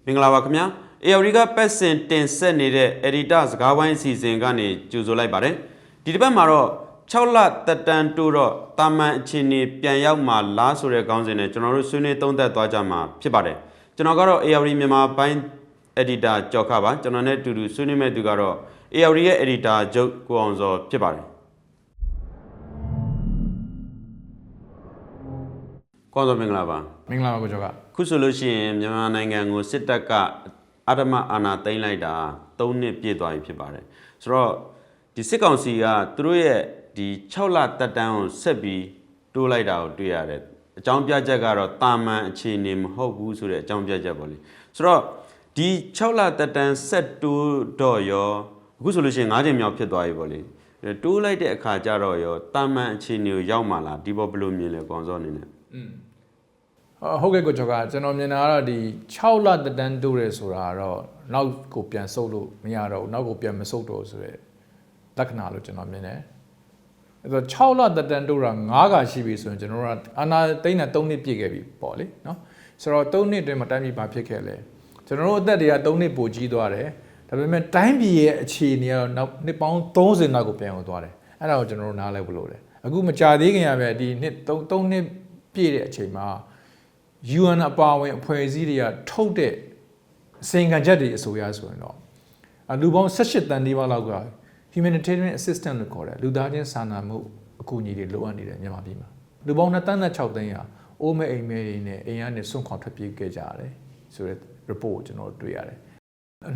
မင်္ဂလာပါခင်ဗျာAODကပတ်စင်တင်ဆက်နေတဲ့ editor စကားဝိုင်းအစီအစဉ်ကနေကြိုဆိုလိုက်ပါတယ်ဒီတစ်ပတ်မှာတော့6လတက်တန်းတိုးတော့တာမန်အခြေအနေပြန်ရောက်မှလားဆိုတဲ့ခေါင်းစဉ်နဲ့ကျွန်တော်တို့ဆွေးနွေးသုံးသပ်သွားကြမှာဖြစ်ပါတယ်ကျွန်တော်ကတော့ AOD မြန်မာပိုင်း editor ကြော်ခပါကျွန်တော်နဲ့အတူတူဆွေးနွေးမဲ့သူကတော့ AOD ရဲ့ editor ချုပ်ကိုအောင်စောဖြစ်ပါတယ်ကောင်းစောမင်္ဂလာပါမင်္ဂလာပါကိုကျော်ကခုဆိုလို့ရှိရင်မြန်မာနိုင်ငံကိုစစ်တပ်ကအဓမ္မအာဏာသိမ်းလိုက်တာ3နှစ်ပြည့်သွားပြီဖြစ်ပါတယ်ဆိုတော့ဒီစစ်ကောင်စီကသူတို့ရဲ့ဒီ6လတက်တန်းကိုဆက်ပြီးတိုးလိုက်တာကိုတွေ့ရတယ်အကြောင်းပြချက်ကတော့တာမန်အခြေအနေမဟုတ်ဘူးဆိုတဲ့အကြောင်းပြချက်ပေါ့လေဆိုတော့ဒီ6လတက်တန်းဆက်တိုးတော့ရောအခုဆိုလို့ရှိရင်9ချိန်မြောက်ဖြစ်သွားပြီပေါ့လေတိုးလိုက်တဲ့အခါကျတော့ရောတာမန်အခြေအနေကိုရောက်မှလားဒီပေါ်ဘယ်လိုမြင်လဲကောင်စောအနေနဲ့ဟုတ်ကဲ့ကိုကျော်ကကျွန်တော်မြင်တာကတော့ဒီ6လတက်တန်းတိုးရဲဆိုတာကတော့နောက်ကိုပြန်ဆုပ်လို့မရတော့ဘူးနောက်ကိုပြန်မဆုပ်တော့ဆိုတဲ့လက္ခဏာလို့ကျွန်တော်မြင်တယ်အဲ့တော့6လတက်တန်းတိုးတာ9ခါရှိပြီဆိုရင်ကျွန်တော်တို့ကအာနာသိန်းနဲ့3နှစ်ပြည့်ခဲ့ပြီပေါ့လေနော်ဆိုတော့3နှစ်အတွင်းမှာတိုင်းပြည်ဘာဖြစ်ခဲ့လဲကျွန်တော်တို့အသက်တွေက3နှစ်ပိုကြီးသွားတယ်ဒါပေမဲ့တိုင်းပြည်ရဲ့အခြေအနေကတော့နောက်နှစ်ပေါင်း30နောက်ကိုပြန်ရောက်သွားတယ်အဲ့ဒါကိုကျွန်တော်တို့နားလဲလို့တယ်အခုမကြာသေးခင်ရပဲဒီနှစ်3နှစ်ပြည့်တဲ့အချိန်မှာUN အပါဝင်အဖွဲ့အစည်းတွေကထုတ်တဲ့အစီရင်ခံချက်တွေအဆိုအရဆိုရင်တော့လူပေါင်း18တန်းနီးပါးလောက်က humanitarian assistance လို့ခေါ်တယ်လူသားချင်းစာနာမှုအကူအညီတွေလိုအပ်နေတယ်မြန်မာပြည်မှာလူပေါင်း2တန်းနဲ့6တန်းရအိုးမဲအိမ်မဲတွေနဲ့အိမ်ကနေစွန့်ခွာထွက်ပြေးခဲ့ကြရတယ်ဆိုတဲ့ report ကိုကျွန်တော်တွေ့ရတယ်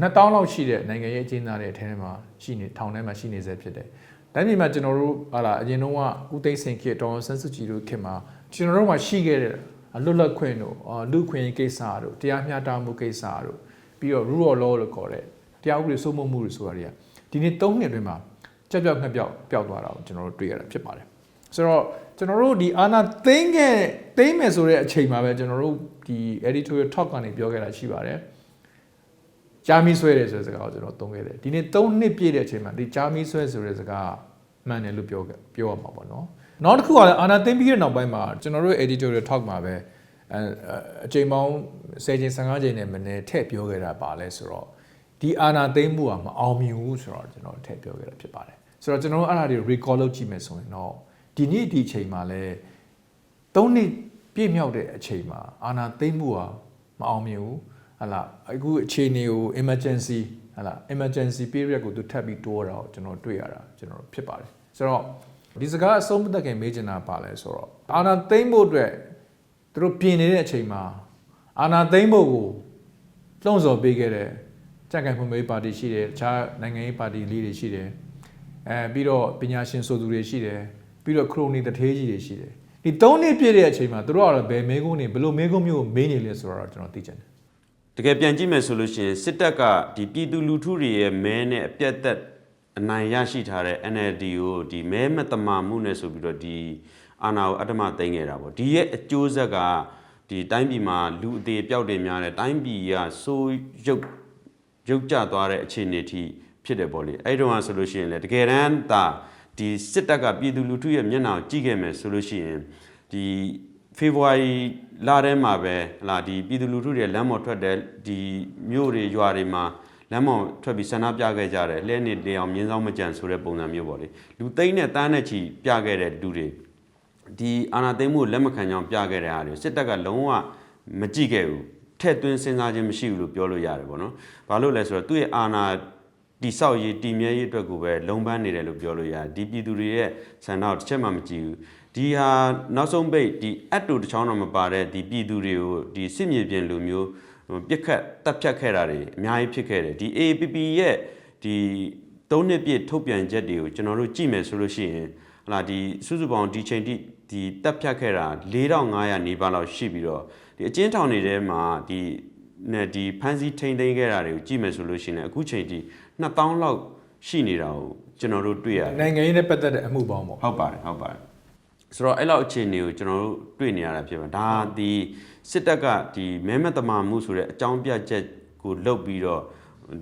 2000လောက်ရှိတဲ့နိုင်ငံရေးအကျဉ်းသားတွေအထဲမှာရှိနေထောင်ထဲမှာရှိနေစေဖြစ်တယ်တိုင်းပြည်မှာကျွန်တော်တို့ဟာလာအရင်တုန်းကဦးသိန်းစိန်ခေတ်တော်ဆန်းစုကြည်တို့ခေတ်မှာကျွန်တော်တို့မှာရှိခဲ့တဲ့လွတ်လပ်ခွင့်တို့လူခွင့်ကိစ္စတို့တရားမျှတမှုကိစ္စတို့ပြီးတော့ rule of law လို့ခေါ်တဲ့တရားဥပဒေစိုးမိုးမှုတွေဆိုတာတွေကဒီနေ့3နှစ်အတွင်းမှာကြောက်ကြောက်ငှက်ပြောက်ပျောက်သွားတာကိုကျွန်တော်တို့တွေ့ရတာဖြစ်ပါတယ်ဆိုတော့ကျွန်တော်တို့ဒီအာနာသိမ်းမယ်ဆိုတဲ့အချိန်မှာပဲကျွန်တော်တို့ဒီ editorial talk ကနေပြောခဲ့တာရှိပါတယ်ဂျာမီဆွဲတယ်ဆိုတဲ့စကားကိုကျွန်တော်သုံးခဲ့တယ်ဒီနေ့3နှစ်ပြည့်တဲ့အချိန်မှာဒီဂျာမီဆွဲဆိုတဲ့စကားမှန်တယ်လို့ပြောရမှာပေါ့နော်နောက်တစ်ခုကလည်းအာနာသိမ်းပြီးတဲ့နောက်ပိုင်းမှာကျွန်တော်တို့ editorial talk မှာပဲအချိန်ပေါင်း10ချိန်15ချိန်နဲ့မနေ့ထည့်ပြောခဲ့တာပါလဲဆိုတော့ဒီအာနာသိမ်းမှုကမအောင်မြင်ဘူးဆိုတော့ကျွန်တော်ထည့်ပြောခဲ့တာဖြစ်ပါတယ်ဆိုတော့ကျွန်တော်တို့အဲ့ဒါတွေ recall လုပ်ကြည့်မယ်ဆိုရင်တော့ဒီနေ့ဒီအချိန်မှာလဲ3နှစ်ပြည့်မြောက်တဲ့အချိန်မှာအာနာသိမ်းမှုကမအောင်မြင်ဘူးဟလာအခုအခြေအနေကို emergency period ကိုသူထပ်ပြီးတိုးတာကိုကျွန်တော်တွေ့ရတာကျွန်တော်ဖြစ်ပါတယ်ဆိုတော့ဒီစကားအဆုံးမသက်ခင်မေးချင်တာပါလဲဆိုတော့အာနာသိမ်းဖို့အတွက်သူတို့ပြင်နေတဲ့အချိန်မှာအာနာသိမ်းဖို့ကိုလှုံ့ဆော်ပေးခဲ့တဲ့ကြံ့ခိုင်ဖွံ့ဖြိုးရေးပါတီရှိတယ်တခြားနိုင်ငံရေးပါတီလေးတွေရှိတယ်ပြီးတော့ပညာရှင်ဆိုသူတွေရှိတယ်ပြီးတော့ခရိုနီတထေးကြီးတွေရှိတယ်ဒီ3နှစ်ပြည့်တဲ့အချိန်မှာသူတို့ကတော့ဘယ်မဲကုန်းနေဘယ်လိုမဲကုန်းမျိုးကိုမေးနေလဲဆိုတော့ကျွန်တော်သိချင်တယ်တကယ်ပြန်ကြည့်မယ်ဆိုလို့ရှိရင်စစ်တပ်ကဒီပြည်သူလူထုတွေရဲ့မဲနဲ့အပြတ်သက်အနိုင်ရရှိထားတဲ့ NLD ကိုဒီမဲမတမာမှုနဲ့ဆိုပြီးတော့ဒီအာဏာကိုအဓမ္မသိမ်းခဲ့တာပေါ့ဒီရဲ့အကျိုးဆက်ကဒီတိုင်းပြည်မှာလူအသေးပြောက်တယ်များတယ်တိုင်းပြည်ကစိုးရုပ်ကျသွားတဲ့အခြေအနေထိဖြစ်တယ်ပေါ့လေအဲ့တော့ဆိုလို့ရှိရင်လေတကယ်တမ်းဒါဒီစစ်တပ်ကပြည်သူလူထုရဲ့မျက်နှာကိုကြည့်ခဲ့မယ်ဆိုလို့ရှိရင်ဒီဖေဖော်ဝါရီလထဲမှာပဲဟာဒီပြည်သူလူထုတွေလမ်းပေါ်ထွက်တဲ့ဒီမြို့တွေရွာတွေမှာလမ်းပေါ်ထွက်ပြီးဆန္ဒပြခဲ့ကြတယ်လဲနေတေအောင်မြင်းဆောင်မကြံဆိုတဲ့ပုံစံမျိုးပေါ့လေလူသိန်းနဲ့တန်းနဲ့ချီပြခဲ့တဲ့လူတွေဒီအာဏာသိမ်းမှုလက်မခံကြောင်းပြခဲ့တဲ့အားတွေစစ်တပ်ကလုံးဝမကြည့်ခဲ့ဘူးထက်သွင်းစဉ်းစားခြင်းမရှိဘူးလို့ပြောလို့ရတယ်ပေါ့နော်ဘာလို့လဲဆိုတော့သူ့ရဲ့အာဏာတိဆောက်ရေးတည်မြဲရေးအတွက်ကိုပဲလုံပန်းနေတယ်လို့ပြောလို့ရတယ်ဒီပြည်သူတွေရဲ့ဆန္ဒတစ်ချက်မှမကြည့်ဘူးဒီဟာနောက်ဆုံးပိတ်ဒီအတ်တူတစ်ချောင်းတော့မပါတဲ့ဒီပြည်သူတွေကိုဒီစစ်မြေပြင်လူမျိုးပြစ်ခတ်တပ်ဖြတ်ခဲ့တာတွေအများကြီးဖြစ်ခဲ့တယ်ဒီ AAPP ရဲ့ဒီ3နှစ်ပြည့်ထုတ်ပြန်ချက်တွေကိုကျွန်တော်တို့ကြည့်မယ်ဆိုလို့ရှိရင်ဟလာဒီစုစုပေါင်းဒီချိန်ထိဒီတပ်ဖြတ်ခဲ့တာ4500နီးပါးလောက်ရှိပြီးတော့ဒီအကျဉ်းထောင်တွေထဲမှာဒီဖမ်းဆီးထိန်းသိမ်းခဲ့တာတွေကိုကြည့်မယ်ဆိုလို့ရှိရင်အခုချိန်ထိ2000လောက်ရှိနေတာကိုကျွန်တော်တို့တွေ့ရတယ်နိုင်ငံရေးနဲ့ပတ်သက်တဲ့အမှုပေါင်းပေါ့ဟုတ်ပါတယ်ဆိုတော့အဲ့လောက်အခြေအနေကိုကျွန်တော်တို့တွေ့နေရတာဖြစ်ပါတယ်ဒါဒီစစ်တပ်ကဒီမဲမတမာမှုဆိုတဲ့အကြောင်းပြချက်ကိုလုတ်ပြီးတော့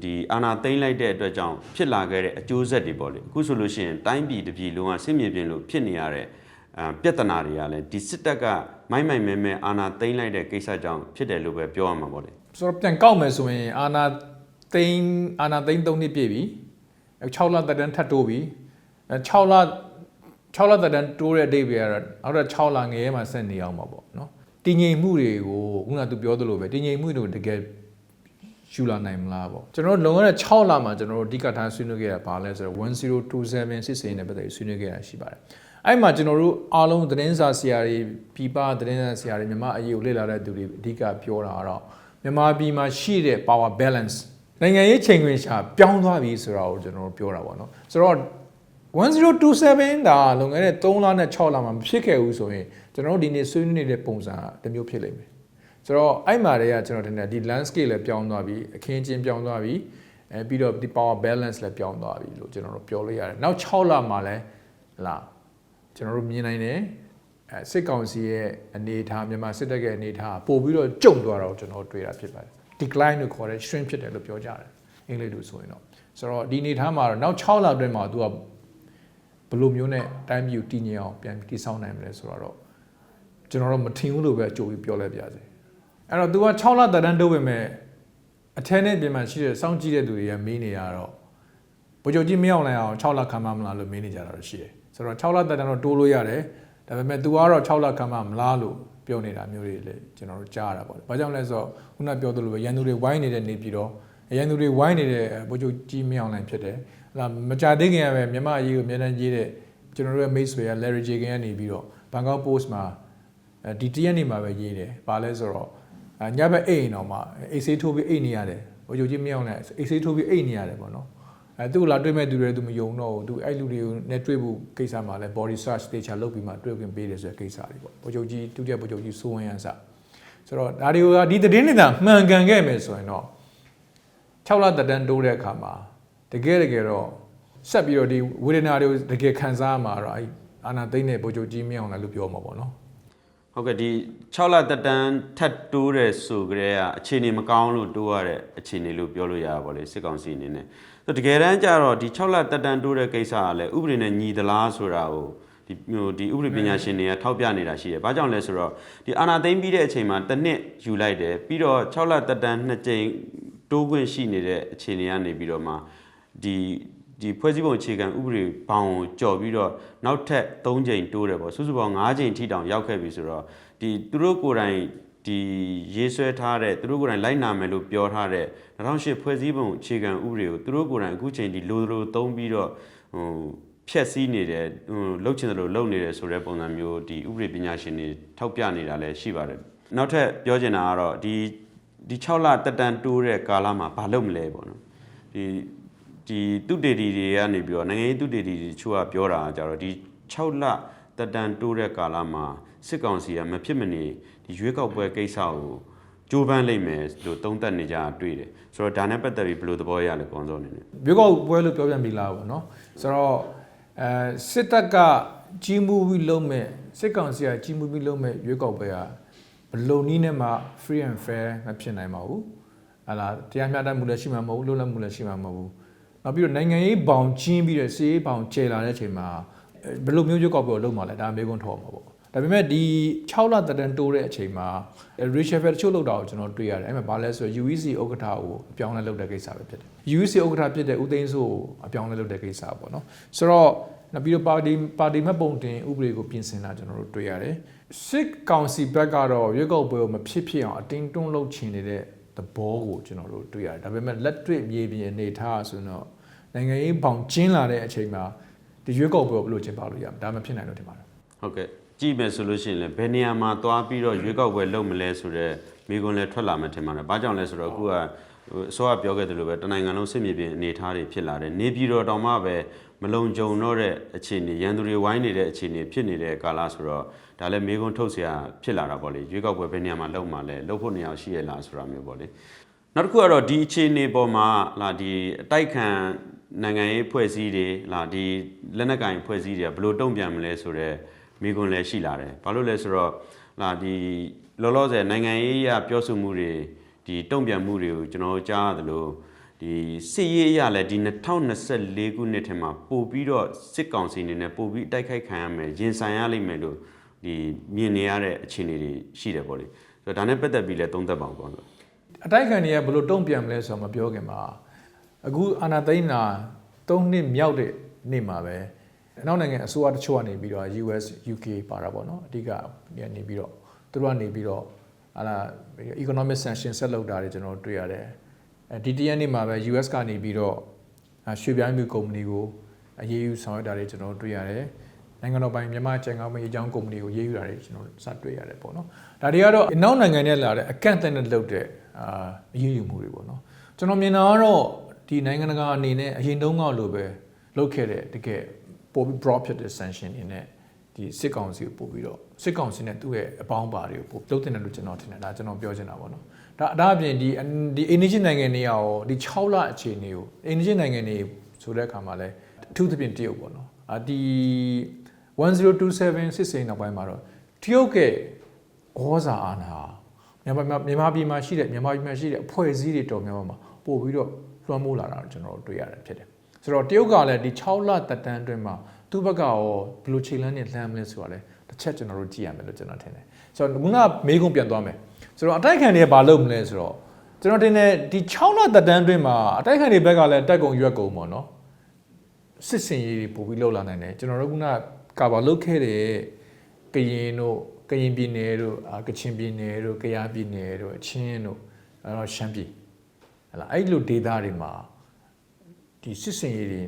ဒီအာဏာသိမ်းလိုက်တဲ့အတွက်ကြောင့်ဖြစ်လာခဲ့တဲ့အကျိုးဆက်တွေပေါ့လေအခုဆိုလို့ရှိရင်တိုင်းပြည်တစ်ပြည်လုံးကစစ်မြေပြင်လို့ဖြစ်နေရတဲ့ပြဿနာတွေကလည်းဒီစစ်တပ်က မိုက်မဲအာနာသိမ့်လိုက်တဲ့ကိစ္စကြောင့်ဖြစ်တယ်လို့ပဲပြောရမှာပေါ့လေဆိုတော့ပြန်ကောက်မယ်ဆိုရင်အာနာသိန်း3နှစ်ပြည့်ပြီ6လသက်တမ်းထပ်တိုးပြီ6လသက်တမ်းတိုးတဲ့အဓိပ္ပာယ်ကတော့နောက်တော့6လငယ်မှာဆက်နေအောင်ပါပေါ့နော်တည်ငြိမ်မှုတွေကိုခုနကသူပြောသလိုပဲတည်ငြိမ်မှုတွေကိုတကယ်ယူလာနိုင်မလားပေါ့ကျွန်တော်လုံခဲ့တဲ့6လမှာကျွန်တော်တို့အဓိကထားဆွေးနွေးခဲ့တာဘာလဲဆိုတော့1027စစ်စင်နဲ့ပတ်သက်ပြီးဆွေးနွေးခဲ့တာရှိပါတယ်အဲ့မှာကျွန်တော်တို့အားလုံးသတင်းစာဆရာတွေပြည်ပသတင်းစာဆရာတွေမြန်မာအရေးကိုလေ့လာတဲ့သူတွေအဓိကပြောတာကတော့မြန်မာပြည်မှာရှိတဲ့ power balance နိုင်ငံရေးချိန်ခွင်ရှာပြောင်းသွားပြီဆိုတာကိုကျွန်တော်တို့ပြောတာပေါ့နော်ဆိုတော့1027ဒါလုံခဲ့တဲ့3လနဲ့6လမှာမဖြစ်ခဲ့ဘူးဆိုရင်ကျွန်တော်တို့ဒီနေ့ဆွေးနွေးနေတဲ့ပုံစံတစ်မျိုးဖြစ်လိမ့်မယ်ဆိုတော့အဲ့မှာတည်းကကျွန်တော်ထင်တယ်ဒီ landscape လည်းပြောင်းသွားပြီအခင်းချင်းပြောင်းသွားပြီပြီးတော့ဒီ power balance လည်းပြောင်းသွားပြီလို့ကျွန်တော်တို့ပြောလို့ရတယ်နောက်6လမှာလည်းလာကျွန်တော်တို့မြင်နိုင်တယ်စစ်ကောင်စီရဲ့အနေအထားမြန်မာစစ်တပ်ရဲ့အနေအထားပို့ပြီးတော့ကျုံသွားတာကိုကျွန်တော်တွေ့တာဖြစ်ပါတယ် decline လို့ခေါ်တဲ့ shrink ဖြစ်တယ်လို့ပြောကြတယ်အင်္ဂလိပ်လိုဆိုရင်တော့ဆိုတော့ဒီအနေအထားမှာတော့နောက်6လအတွင်းမှာသူကဘယ်လိုမျိုးနဲ့တိုင်းပြည်ကိုတည်ငြိမ်အောင်ပြန်တည်ဆောက်နိုင်မလဲဆိုတော့ကျွန်တော်တို့မထင်ဘူးလို့ပဲအကျိုးပြီးပြောလိုက်ပါစေအဲ့တော့သူက6လသက်တမ်းတိုးပေမဲ့အထက်နဲ့ပြင်မှာရှိတဲ့စောင့်ကြည့်တဲ့သူတွေကမေးနေရတော့ဗိုလ်ချုပ်ကြီးမရောက်နိုင်အောင်6လခံမမလားလို့မေးနေကြတာတော့ရှိတယ်ဆိုတော့6လသက်တမ်းတော့တိုးလို့ရတယ်ဒါပေမဲ့ तू ကတော့6လခံမမလားလို့ပြောနေတာမျိုးတွေလည်းကျွန်တော်တို့ကြားရတာပေါ့။ဘာကြောင့်လဲဆိုတော့ခုနပြောသလိုပဲရန်သူတွေဝိုင်းနေတဲ့နေပြီးတော့ရန်သူတွေဝိုင်းနေတဲ့ဗိုလ်ချုပ်ကြီးမင်းအောင်လှိုင်ဖြစ်တယ်။ဟလာမကြသေးခင်ကပဲမြန်မာအရေးကိုအများကြီးရေးတဲ့ကျွန်တော်တို့ရဲ့မိတ်ဆွေက Larry Jagan ကနေပြီးတော့ Bangkok Post မှာဒီတရက်နေ့မှာပဲရေးတယ်။ဘာလဲဆိုတော့ညဘက်အိမ်တော့မှအိတ်ဆေးထိုးပြီးအိတ်နေရတယ်။ဗိုလ်ချုပ်ကြီးမင်းအောင်လှိုင်အိတ်ဆေးထိုးပြီးအိတ်နေရတယ်ပေါ့နော်။သူ့လာတွေ့မဲ့သူတွေသူမယုံတော့ဘူးသူအဲ့လူတွေကိုနဲ့တွေ့ဖို့ကိစ္စမှာလဲ body search တေချာလုပ်ပြီးမှတွေ့ခွင့်ပေးတယ်ဆိုတဲ့ကိစ္စတွေပေါ့ဗိုလ်ချုပ်ကြီးဒုတိယဗိုလ်ချုပ်ကြီးစိုးဝင်းရန်စဆိုတော့ဒါတွေကဒီသတင်းတွေသာမှန်ကန်ခဲ့မယ်ဆိုရင်တော့6လသက်တမ်းတိုးတဲ့အခါမှာတကယ်တော့ဆက်ပြီးတော့ဒီဝေဒနာတွေကိုတကယ်ခံစားရမှာတော့အဲ့အာနာသိမ့်တဲ့ဗိုလ်ချုပ်ကြီးမင်းအောင်လှိုင်လို့ပြောမှာပေါ့နော်ဟုတ်ကဲ့ဒီ6လသက်တမ်းထပ်တိုးတဲ့ဆိုကြတဲ့အခြေအနေမကောင်းလို့တိုးရတဲ့အခြေအနေလို့ပြောလို့ရပါဗောလေစစ်ကောင်စီအနေနဲ့တကယ်တမ်းကျတော့ဒီ6လသက်တမ်းတိုးတဲ့ကိစ္စကလည်းဥပဒေနဲ့ညီသလားဆိုတာကိုဒီဥပဒေပညာရှင်တွေကထောက်ပြနေတာရှိတယ်။ဘာကြောင့်လဲဆိုတော့ဒီအာဏာသိမ်းပြီးတဲ့အချိန်မှာတစ်နှစ်ယူလိုက်တယ်ပြီးတော့6လသက်တမ်း2ကြိမ်တိုးခွင့်ရှိနေတဲ့အခြေအနေကနေပြီးတော့မှဒီဖွဲ့စည်းပုံအခြေခံဥပဒေဘောင်ကိုကြော်ပြီးတော့နောက်ထပ်3ကြိမ်တိုးတယ်ပေါ့စုစုပေါင်း5ကြိမ်ထိတောင်ရောက်ခဲ့ပြီဆိုတော့ဒီသူတို့ကိုယ်တိုင်ဒီရေးဆွဲထားတဲ့သူတို့ကိုယ်တိုင်လိုက်နာမယ်လို့ပြောထားတဲ့2008ဖွဲ့စည်းပုံအခြေခံဥပဒေကိုသူတို့ကိုယ်တိုင်အခုချိန်ဒီလိုသုံးပြီးတော့ဖြက်စီးနေတယ်လှုပ်ချင်တယ်လို့လုပ်နေတယ်ဆိုတဲ့ပုံစံမျိုးဒီဥပဒေပညာရှင်တွေထောက်ပြနေတာလည်းရှိပါတယ်နောက်ထပ်ပြောချင်တာကတော့ဒီ6လတက်တန်းတိုးတဲ့ကာလမှာဘာလုပ်မလဲပေါ့နော်ဒီသူတေတီတွေကနေပြီးတော့နိုင်ငံရေးသူတေတီတွေချို့ကပြောတာကြတော့ဒီ6လတက်တန်းတိုးတဲ့ကာလမှာစစ်ကောင်စီကမဖြစ်မနေဒီရွေးကောက်ပွဲကိစ္စကိုကြိုးပမ်းလိုက်မယ်လို့သုံးသပ်နေကြတွေ့တယ်ဆိုတော့ဒါနဲ့ပတ်သက်ပြီးဘယ်လိုသဘောရလဲကောင်းဆုံးအနေနဲ့ရွေးကောက်ပွဲလို့ပြောပြန်ပြီလားပေါ့နော်ဆိုတော့စစ်တပ်ကကြီးမှုပြီးလုံးမဲ့စစ်ကောင်စီကကြီးမှုပြီးလုံးမဲ့ရွေးကောက်ပွဲကဘယ်လိုနည်းနဲ့မှ free and fair မဖြစ်နိုင်ပါဘူးဟာလားတရားမျှတမှုလည်းရှိမှာမဟုတ်ဘူးလွတ်လပ်မှုလည်းရှိမှာမဟုတ်ဘူးနောက်ပြီးတော့နိုင်ငံရေးဘောင်ချင်းပြီးတော့စီးရေးဘောင်ကျယ်လာတဲ့အချိန်မှာဘယ်လိုမျိုးရွေးကောက်ပွဲကိုလုပ်မှာလဲဒါအမေကွန်းထောက်မှာပေါ့ဒါပေမဲ့ဒီ6လသက်တမ်းတိုးတဲ့အချိန်မှာ reshuffle တချို့လောက်တာကိုကျွန်တော်တွေ့ရတယ်အဲ့မှာဘာလဲဆိုတော့ UEC ဥက္ကဋ္ဌကိုအပြောင်းလဲလုပ်တဲ့ကိစ္စပဲဖြစ်တယ် UEC ဥက္ကဋ္ဌဖြစ်တဲ့ဦးသိန်းစိုးကိုအပြောင်းလဲလုပ်တဲ့ကိစ္စပေါ့နော်ဆိုတော့နောက်ပြီးတော့ပါတီမှတ်ပုံတင်ဥပဒေကိုပြင်ဆင်တာကျွန်တော်တို့တွေ့ရတယ်စစ်ကောင်စီဘက်ကတော့ရွေးကောက်ပွဲကိုမဖြစ်အောင်အတင်းတွန်းလုပ်ချင်နေတဲ့သဘောကိုကျွန်တော်တို့တွေ့ရတယ်ဒါပေမဲ့လက်တွေ့မြေပြင်အနေထားဆိုတော့နိုင်ငံရေးဘောင်ကျင်းလာတဲ့အချိန်မှာဒီရွေးကောက်ပွဲကိုဘယ်လိုကျင်းပလို့ရမလဲဒါမှဖြစ်နိုင်လို့ထင်ပါတယ်ဟုတ်ကဲ့ကြည့်မယ်ဆိုလို့ရှိရင်လည်းဘယ်နေရာမှာသွားပြီးတော့ရွေးကောက်ပွဲလုပ်မလဲဆိုတော့မိကွန်းလည်းထွက်လာမှထင်ပါတယ်။ဘာကြောင့်လဲဆိုတော့အခုကအစောကပြောခဲ့တယ်လို့ပဲတနိုင်ငံလုံးစစ်မြေပြင်အနေအထားတွေဖြစ်လာတယ်။နေပြည်တော်တောင်မှပဲမလုံခြုံတော့တဲ့အခြေအနေရန်သူတွေဝိုင်းနေတဲ့အခြေအနေဖြစ်နေတဲ့ကာလဆိုတော့ဒါလည်းမိကွန်းထုတ်เสียဖြစ်လာတာပေါ့လေ။ရွေးကောက်ပွဲဘယ်နေရာမှာလုပ်မှာလဲလုပ်ဖို့နေရာရှိရလားဆိုတာမျိုးပေါ့လေ။နောက်တစ်ခုကတော့ဒီအခြေအနေပေါ်မှာလာဒီအတိုက်ခံနိုင်ငံရေးဖွဲ့စည်းတွေလာဒီလက်နက်ကင်ဖွဲ့စည်းတွေဘယ်လိုတုံ့ပြန်မလဲဆိုတော့မိကွန်းလည်းရှိလာတယ်ဘာလို့လဲဆိုတော့လာဒီလောလောဆယ်နိုင်ငံရေးအရပြောဆိုမှုတွေဒီတုံ့ပြန်မှုတွေကိုကျွန်တော်ကြားရတယ်လို့ဒီစစ်ရေးအရလည်းဒီ2024ခုနှစ်ထဲမှာပို့ပြီးတော့စစ်ကောင်စီအနေနဲ့ပို့ပြီးတိုက်ခိုက်ခံရမယ်ရင်ဆိုင်ရလိမ့်မယ်လို့ဒီ မြင်နေရတဲ့အခြေအနေတွေရှိတယ်ပေါ့လေဆိုတော့ဒါနဲ့ပတ်သက်ပြီးလဲသုံးသပ်ပါအောင်ပေါ့နော်အတိုက်ခံတွေကဘယ်လိုတုံ့ပြန်မလဲဆိုတော့မပြောခင်မှာအခုအာဏာသိမ်းတာ3နှစ်မြောက်တဲ့နေ့မှာပဲအနောက်နိုင်ငံအစိုးရတချို့ကနေပြီးတော့ US UK ပါတာပေါ့နော်အဓိကနေပြီးတော့သူတို့ကနေပြီးတော့economic sanction ဆက်လုပ်တာတွေကျွန်တော်တွေ့ရတယ်ဒီတရက်နေ့မှာပဲ US ကနေပြီးတော့ရွှေပြိုင်းမှုကုမ္ပဏီကိုအရေးယူဆောင်ရွက်တာတွေကျွန်တော်တွေ့ရတယ်နိုင်ငံတော်ပိုင်မြန်မာကျန်ကောင်းမအကြောင်းကုမ္ပဏီကိုရေးယူတာတွေကျွန်တော်စတွေ့ရတယ်ပေါ့နော်ဒါတွေကတော့အနောက်နိုင်ငံနဲ့လာတဲ့အကန့်အသတ်နဲ့လုပ်တဲ့အရေးယူမှုတွေပေါ့နော်ကျွန်တော်မြင်တာကတော့ဒီနိုင်ငံတကာအနေနဲ့အရင်တုန်းကလိုပဲလုပ်ခဲ့တဲ့တကယ်ပိုပြီး broad ဖြစ်တဲ့ sanction တွေနဲ့ဒီစစ်ကောင်စီကိုပို့ပြီးတော့စစ်ကောင်စီနဲ့သူ့ရဲ့အပေါင်းပါတွေကိုပို့လုပ်တင်တယ်လို့ကျွန်တော်ထင်တယ်ဒါကျွန်တော်ပြောချင်တာပေါ့နော်ဒါအပြင်ဒီအိန္ဒိယနိုင်ငံတွေရောဒီ6လအခြေအနေကိုအိန္ဒိယနိုင်ငံတွေဆိုတဲ့အခါမှာလဲအထူးသဖြင့်တရုတ်ပေါ့နော်ဒီ1027စစ်စိန်နောက်ပိုင်းမှာတော့တရုတ်ကဩဇာအာဏာမြန်မာပြည်မှာရှိတဲ့အဖွဲ့အစည်းတွေတော်များများမှာပို့ပြီးတော့လွှမ်းမိုးလာတာကျွန်တော်တို့တွေ့ရတယ်ဖြစ်တယ်ဆိုတော့တရုတ်ကလည်းဒီ6လသက်တမ်းအတွင်းမှာသူ့ဘက်ကရောဘယ်လိုခြေလှမ်းနဲ့လှမ်းမလဲဆိုတာလဲတစ်ချက်ကျွန်တော်တို့ကြည့်ရမယ်လို့ကျွန်တော်ထင်တယ်ဆိုတော့ခုနမေးခွန်းပြန်သွားမယ်ဆိုတော့အတိုက်ခံတွေကဘာလုပ်မလဲဆိုတော့ကျွန်တော်ထင်တယ်ဒီ6လသက်တမ်းအတွင်းမှာအတိုက်ခံတွေဘက်ကလည်းတက်ကုန်ရွက်ကုန်ပေါ့နော်စစ်စင်ရေးတွေပို့ပြီးလှုပ်လာနိုင်တယ်ကျွန်တော်တို့ခုနကာဘာလုပ်ခဲ့တဲ့ကရင်ပြည်နယ်တို့ကချင်ပြည်နယ်တို့ကယားပြည်နယ်တို့အချင်းတို့ရှမ်းပြည်ဟဲ့လားအဲ့လိုဒေသတွေမှာဒီစစ်စင်ရေးတွေ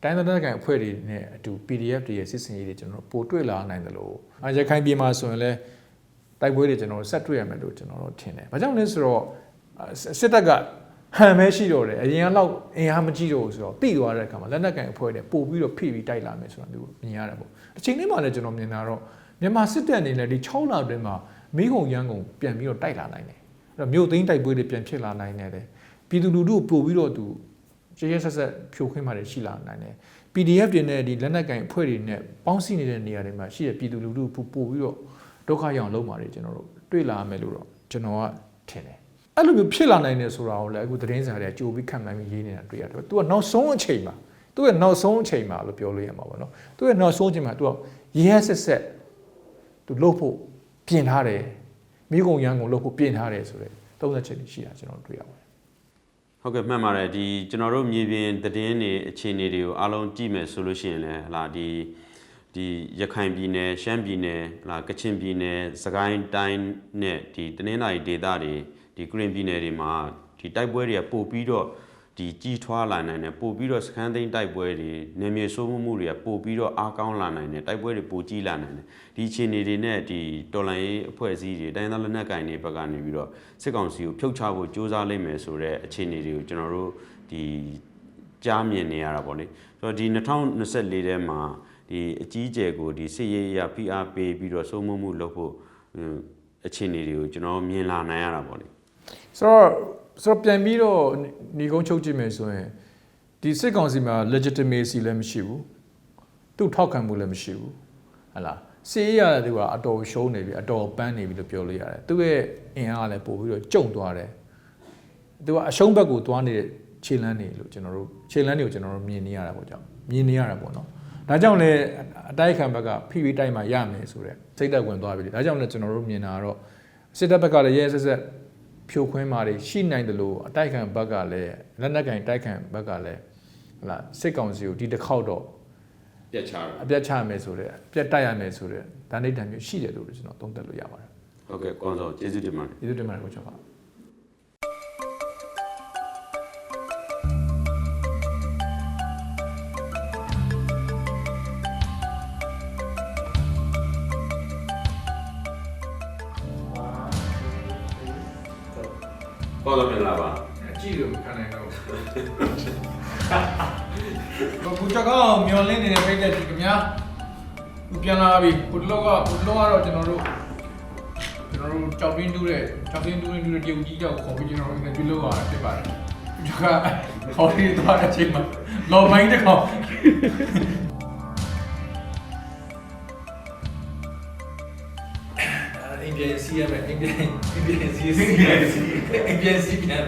တိုင်းဒေသခံအဖွဲ့တွေနဲ့အတူ PDF တွေရဲ့စစ်စင်ရေးတွေကျွန်တော်ပို့တွေ့လာနိုင်တယ်လို့ရခိုင်ပြည်မှာဆိုရင်လည်းတိုက်ပွဲတွေကျွန်တော်ဆက်တွေ့ရမယ်လို့ကျွန်တော်တို့ထင်တယ်။ဘာကြောင့်လဲဆိုတော့စစ်တပ်ကဟန်မဲရှိတော့တယ်အရင်ကတော့အင်အားမကြီးတော့ဘူးဆိုတော့တိသွားတဲ့အခါမှာလက်နက်ကန်အဖွဲ့တွေပို့ပြီးတော့ဖိပြီးတိုက်လာမယ်ဆိုတာမျိုးမြင်ရတယ်ပေါ့။အချိန်လေးမှာလည်းကျွန်တော်မြင်တာတော့မြန်မာစစ်တပ်အနေနဲ့ဒီ6လအတွင်းမှာမိခုံရန်ကုန်ပြန်ပြီးတော့တိုက်လာနိုင်တယ်။အဲ့တော့မြို့သိမ်းတိုက်ပွဲတွေပြန်ဖြစ်လာနိုင်တယ်။ပြည်သူလူထုပို့ပြီးတော့သူရဲဆက်ဖြိုခွင်းမှတွေရှိလာနိုင်တယ် PDF တွေနဲ့ဒီလက်နက်ကန်အဖွဲ့တွေနဲ့ပေါင်းစည်းနေတဲ့နေရာတွေမှာရှိတဲ့ပြည်သူလူထုပို့ပြီးတော့ဒုက္ခရောက်လုံးပါတယ်ကျွန်တော်တို့တွေ့လာမယ်လို့တော့ကျွန်တော်ကထင်တယ်အဲ့လိုမျိုးဖြစ်လာနိုင်တယ်ဆိုတာကိုလည်းအခုသတင်းစာတွေကကြိုပြီးခံမှန်းပြီးရေးနေတာတွေ့ရတယ်သူကနောက်ဆုံးအချိန်မှာသူရဲ့နောက်ဆုံးအချိန်မှာလို့ပြောလို့ရမှာပေါ့နော်သူရဲ့နောက်ဆုံးအချိန်မှာသူကရဲဆက်သူလှုပ်ဖို့ပြင်ထားတယ်မိကုံရန်ကုန်လှုပ်ဖို့ပြင်ထားတယ်ဆိုတဲ့သုံးသက်ချက်ရှိတာကျွန်တော်တွေ့ရပါတယ်ဟုတ်ကဲ့မှန်ပါတယ်ဒီကျွန်တော်တို့မြေပြင်သတင်းတွေအခြေအနေတွေကိုအားလုံးကြည့်မယ်ဆိုလို့ရှိရင်လည်းဟလာဒီရခိုင်ပြည်နယ်ရှမ်းပြည်နယ်ဟလာကချင်ပြည်နယ်စကိုင်းတိုင်းနဲ့ဒီတနင်္သာရီဒေသတွေဒီကရင်ပြည်နယ်တွေမှာဒီတိုက်ပွဲတွေကပို့ပြီးတော့ဒီကြီးထွားလာနိုင်တယ်ပို့ပြီးတော့စခန်းသိမ်းတိုက်ပွဲတွေနေမြေဆိုးမှုတွေကပို့ပြီးတော့အားကောင်းလာနိုင်တယ်တိုက်ပွဲတွေပိုကြီးလာနိုင်တယ်ဒီအခြေအနေတွေနဲ့ဒီတော်လှန်ရေးအဖွဲ့အစည်းတွေတိုင်းသားလက်နက်ကိုင်တွေဘက်ကနေပြီးတော့စစ်ကောင်စီကိုဖြုတ်ချဖို့စ조사လိုက်မယ်ဆိုတဲ့အခြေအနေတွေကိုကျွန်တော်တို့ဒီကြားမြင်နေရတာပေါ့လေဆိုတော့ဒီ2024ထဲမှာဒီအကြီးအကျယ်ကိုဒီစစ်ရေးရ PR ပေးပြီးတော့စိုးမိုးမှုလုပ်ဖို့အခြေအနေတွေကိုကျွန်တော်မြင်လာနိုင်ရတာပေါ့လေဆိုတော့ပြန်ပြီးတော့ညီကုန်းချုပ်ကြည့်မယ်ဆိုရင်ဒီစစ်ကောင်စီမှာ legitimacy လည်းမရှိဘူးသူ့ထောက်ခံမှုလည်းမရှိဘူးဟလာစစ်ရေးရတဲ့သူကအတော်ရှုံးနေပြီအတော်ပန်းနေပြီလို့ပြောလို့ရတယ်သူ့ရဲ့အင်အားလည်းပို့ပြီးတော့ကျုံသွားတယ်သူကအရှုံးဘက်ကိုသွားနေတဲ့ခြေလမ်းတွေလို့ကျွန်တော်တို့ခြေလမ်းတွေကိုကျွန်တော်တို့မြင်နေရတာပေါ့ကြောင့်မြင်နေရတာပေါ့နော်ဒါကြောင့်လည်းအတိုက်ခံဘက်ကဖိပြီးတိုက်မှရမယ်ဆိုတဲ့စိတ်သက်ဝင်သွားပြီဒါကြောင့်လည်းကျွန်တော်တို့မြင်တာကတော့စစ်တပ်ဘက်ကလည်းရဲဆက်ဖြိုခွင်းမာတွေရှိနိုင်တယ်လို့အတိုက်ခံဘက်ကလည်းလက်နက်ကင်တိုက်ခံဘက်ကလည်းဟလာစစ်ကောင်စီကိုဒီတစ်ခေါက်တော့ပြတ်ချရအပြတ်ချမယ်ဆိုတဲ့ပြတ်တိုက်ရမယ်ဆိုတဲ့ဒါနိဒံမျိုးရှိတယ်လို့ကျွန်တော်သုံးသပ်လို့ရပါတယ်ဟုတ်ကဲ့ကောင်းဆုံးကျေးဇူးတင်ပါတယ်ကျေးဇူးတင်ပါတယ်ကိုကျော်ပါပေါ်တော့မလာပါအကြည့်လို့ခံနိုင်တော့ဘူးကြောက်မျောလင်းနေတဲ့ပိတ်တဲ့ဒီကများပြန်လာပြီဘုဒ္ဓလောကတော့ကျွန်တော်တို့ကြောက်တင်းတူးတဲ့တရုတ်ကြီးကြောက်ခေါ်ပြီးကျွန်တော်တို့ပြုလုပ်ရတာဖြစ်ပါတယ်ဒီကခေါ်ပြီးသွားတဲ့အချိန်မှာလော်မိုင်းတစ်ခေါက်အင်ဂျင်စီရမယ်အင်ဂျင်စီပြန်